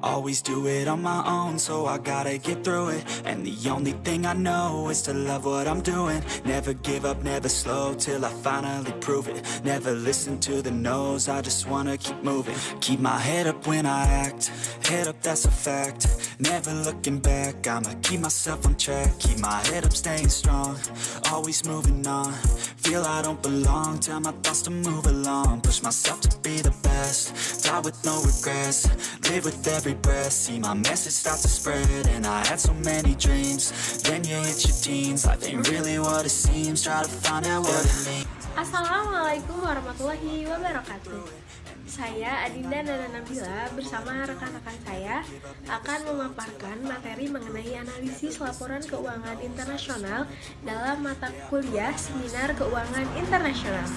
Always do it on my own, so I gotta get through it. And the only thing I know is to love what I'm doing. Never give up, never slow, till I finally prove it. Never listen to the no's, I just wanna keep moving. Keep my head up when I act, head up, that's a fact. Never looking back, I'ma keep myself on track. Keep my head up, staying strong, always moving on. Feel I don't belong, tell my thoughts to move along. Push myself to be the best, die with no regrets. Live with every breath, see my message start to spread. And I had so many dreams, then you hit your teens. Life ain't really what it seems, try to find out what it means. Assalamualaikum warahmatullahi wabarakatuh. Saya Adinda Nana Nabila bersama rekan-rekan saya akan memaparkan materi mengenai analisis laporan keuangan internasional dalam mata kuliah Seminar Keuangan Internasional.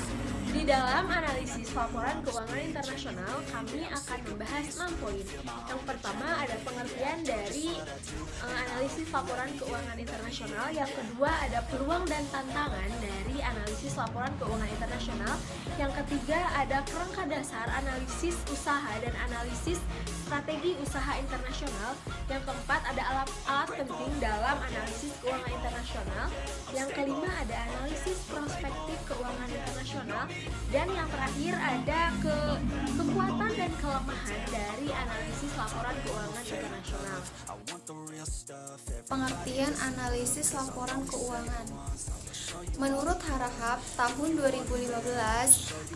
Di dalam analisis laporan keuangan internasional, kami akan membahas 6 poin. Yang pertama ada pengertian dari analisis laporan keuangan internasional. Yang kedua ada peluang dan tantangan dari analisis laporan keuangan internasional. Yang ketiga ada kerangka dasar analisis usaha dan analisis strategi usaha internasional. Yang keempat ada alat penting dalam analisis keuangan internasional. Yang kelima ada analisis prospektif keuangan internasional. Dan yang terakhir ada kekuatan dan kelemahan dari analisis laporan keuangan internasional. Pengertian analisis laporan keuangan. Menurut Harahap tahun 2015,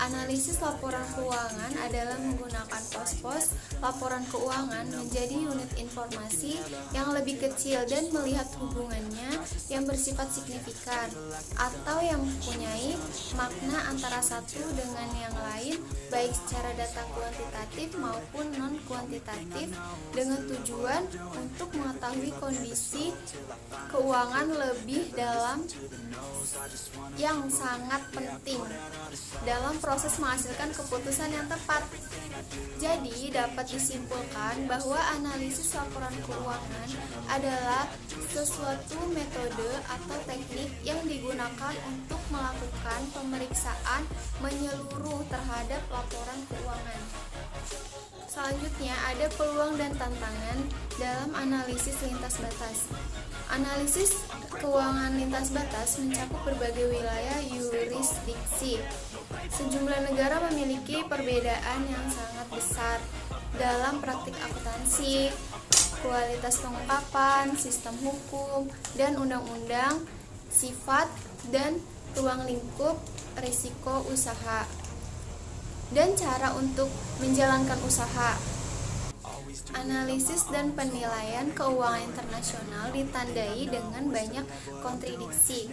analisis laporan keuangan adalah menggunakan pos-pos laporan keuangan menjadi unit informasi yang lebih kecil dan melihat hubungannya yang bersifat signifikan atau yang mempunyai makna antara satu dengan yang lain, baik secara data kuantitatif maupun non-kuantitatif, dengan tujuan untuk mengetahui kondisi keuangan lebih dalam yang sangat penting dalam proses menghasilkan keputusan yang tepat. Jadi dapat disimpulkan bahwa analisis laporan keuangan adalah sesuatu metode atau teknik yang digunakan untuk melakukan pemeriksaan menyeluruh terhadap laporan keuangan. Selanjutnya ada peluang dan tantangan dalam analisis lintas batas. Analisis keuangan lintas batas mencakup berbagai wilayah yurisdiksi. Sejumlah negara memiliki perbedaan yang sangat besar dalam praktik akuntansi, kualitas pengungkapan, sistem hukum, dan undang-undang, sifat dan ruang lingkup risiko usaha, dan cara untuk menjalankan usaha. Analisis dan penilaian keuangan internasional ditandai dengan banyak kontradiksi.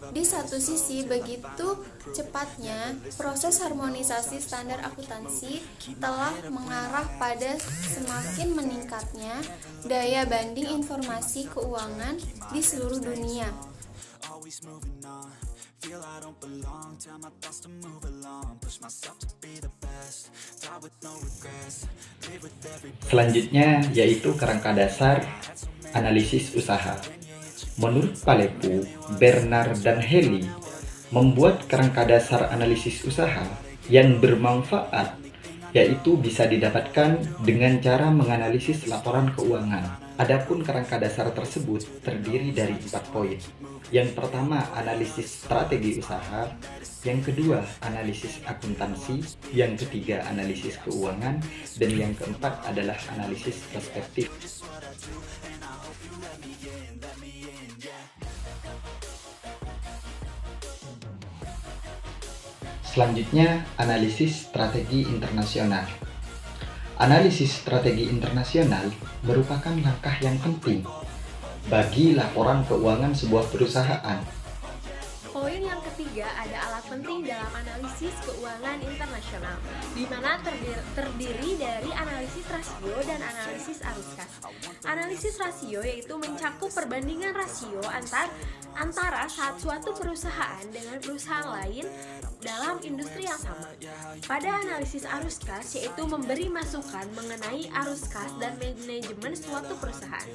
Di satu sisi, begitu cepatnya proses harmonisasi standar akuntansi telah mengarah pada semakin meningkatnya daya banding informasi keuangan di seluruh dunia. Selanjutnya yaitu kerangka dasar analisis usaha. Menurut Palepu, Bernard dan Haley membuat kerangka dasar analisis usaha yang bermanfaat, yaitu bisa didapatkan dengan cara menganalisis laporan keuangan. Adapun kerangka dasar tersebut terdiri dari 4 poin. Yang pertama, analisis strategi usaha. Yang kedua, analisis akuntansi. Yang ketiga, analisis keuangan. Dan yang keempat adalah analisis prospektif. Selanjutnya, analisis strategi internasional. Analisis strategi internasional merupakan langkah yang penting bagi laporan keuangan sebuah perusahaan. Poin yang ketiga ada alat penting dalam analisis keuangan internasional, di mana terdiri dari analisis rasio dan analisis arus kas. Analisis rasio yaitu mencakup perbandingan rasio antara suatu perusahaan dengan perusahaan lain dalam industri yang sama. Pada analisis arus kas yaitu memberi masukan mengenai arus kas dan manajemen suatu perusahaan.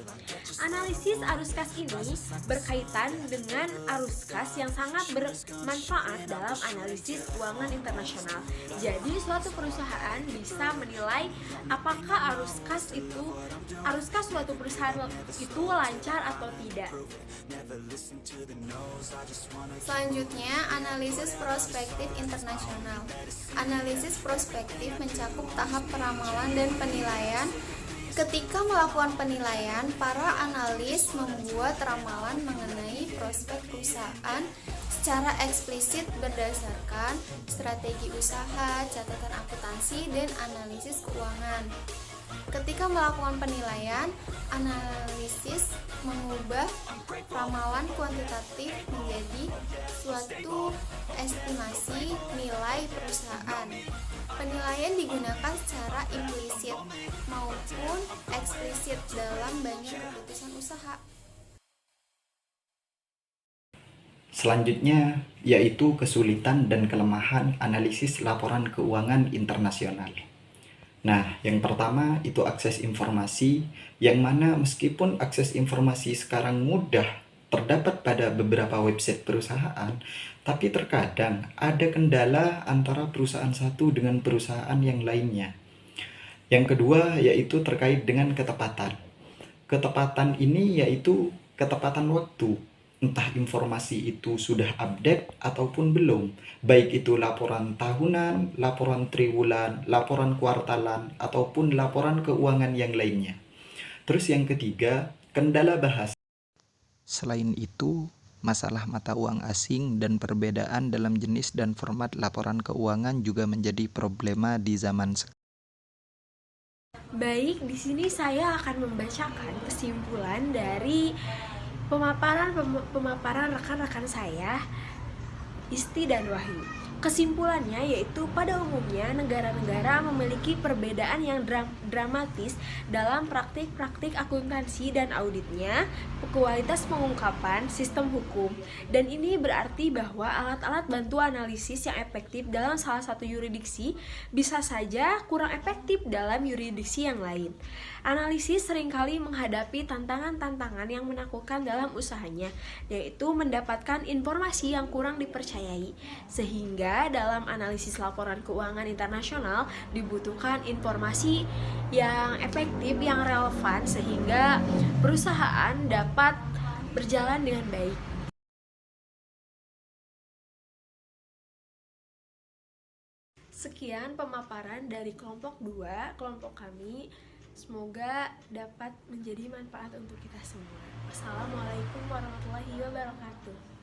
Analisis arus kas ini berkaitan dengan arus kas yang sangat sangat bermanfaat dalam analisis keuangan internasional. Jadi suatu perusahaan bisa menilai apakah arus kas suatu perusahaan itu lancar atau tidak. Selanjutnya, analisis prospektif internasional. Analisis prospektif mencakup tahap peramalan dan penilaian. Ketika melakukan penilaian, para analis membuat ramalan mengenai prospek perusahaan secara eksplisit berdasarkan strategi usaha, catatan akuntansi, dan analisis keuangan. Ketika melakukan penilaian, analisis mengubah ramalan kuantitatif menjadi suatu estimasi nilai perusahaan. Penilaian digunakan secara implisit maupun eksplisit dalam banyak keputusan usaha. Selanjutnya yaitu kesulitan dan kelemahan analisis laporan keuangan internasional. Nah, yang pertama itu akses informasi, yang mana meskipun akses informasi sekarang mudah terdapat pada beberapa website perusahaan, tapi terkadang ada kendala antara perusahaan satu dengan perusahaan yang lainnya. Yang kedua yaitu terkait dengan ketepatan. Ketepatan ini yaitu ketepatan waktu. Entah informasi itu sudah update ataupun belum, baik itu laporan tahunan, laporan triwulan, laporan kuartalan, ataupun laporan keuangan yang lainnya. Terus yang ketiga, kendala bahasa. Selain itu, masalah mata uang asing dan perbedaan dalam jenis dan format laporan keuangan juga menjadi problema di zaman sekarang. Baik, di sini saya akan membacakan kesimpulan dari pemaparan rekan-rekan saya, Isti dan Wahyu. Kesimpulannya yaitu pada umumnya negara-negara memiliki perbedaan yang dramatis dalam praktik-praktik akuntansi dan auditnya, kualitas pengungkapan, sistem hukum, dan ini berarti bahwa alat-alat bantu analisis yang efektif dalam salah satu yurisdiksi bisa saja kurang efektif dalam yurisdiksi yang lain. Analisis seringkali menghadapi tantangan-tantangan yang menakutkan dalam usahanya, yaitu mendapatkan informasi yang kurang dipercayai, sehingga dalam analisis laporan keuangan internasional dibutuhkan informasi yang efektif, yang relevan, sehingga perusahaan dapat berjalan dengan baik. Sekian pemaparan dari kelompok 2, kelompok kami. Semoga dapat menjadi manfaat untuk kita semua. Wassalamualaikum warahmatullahi wabarakatuh.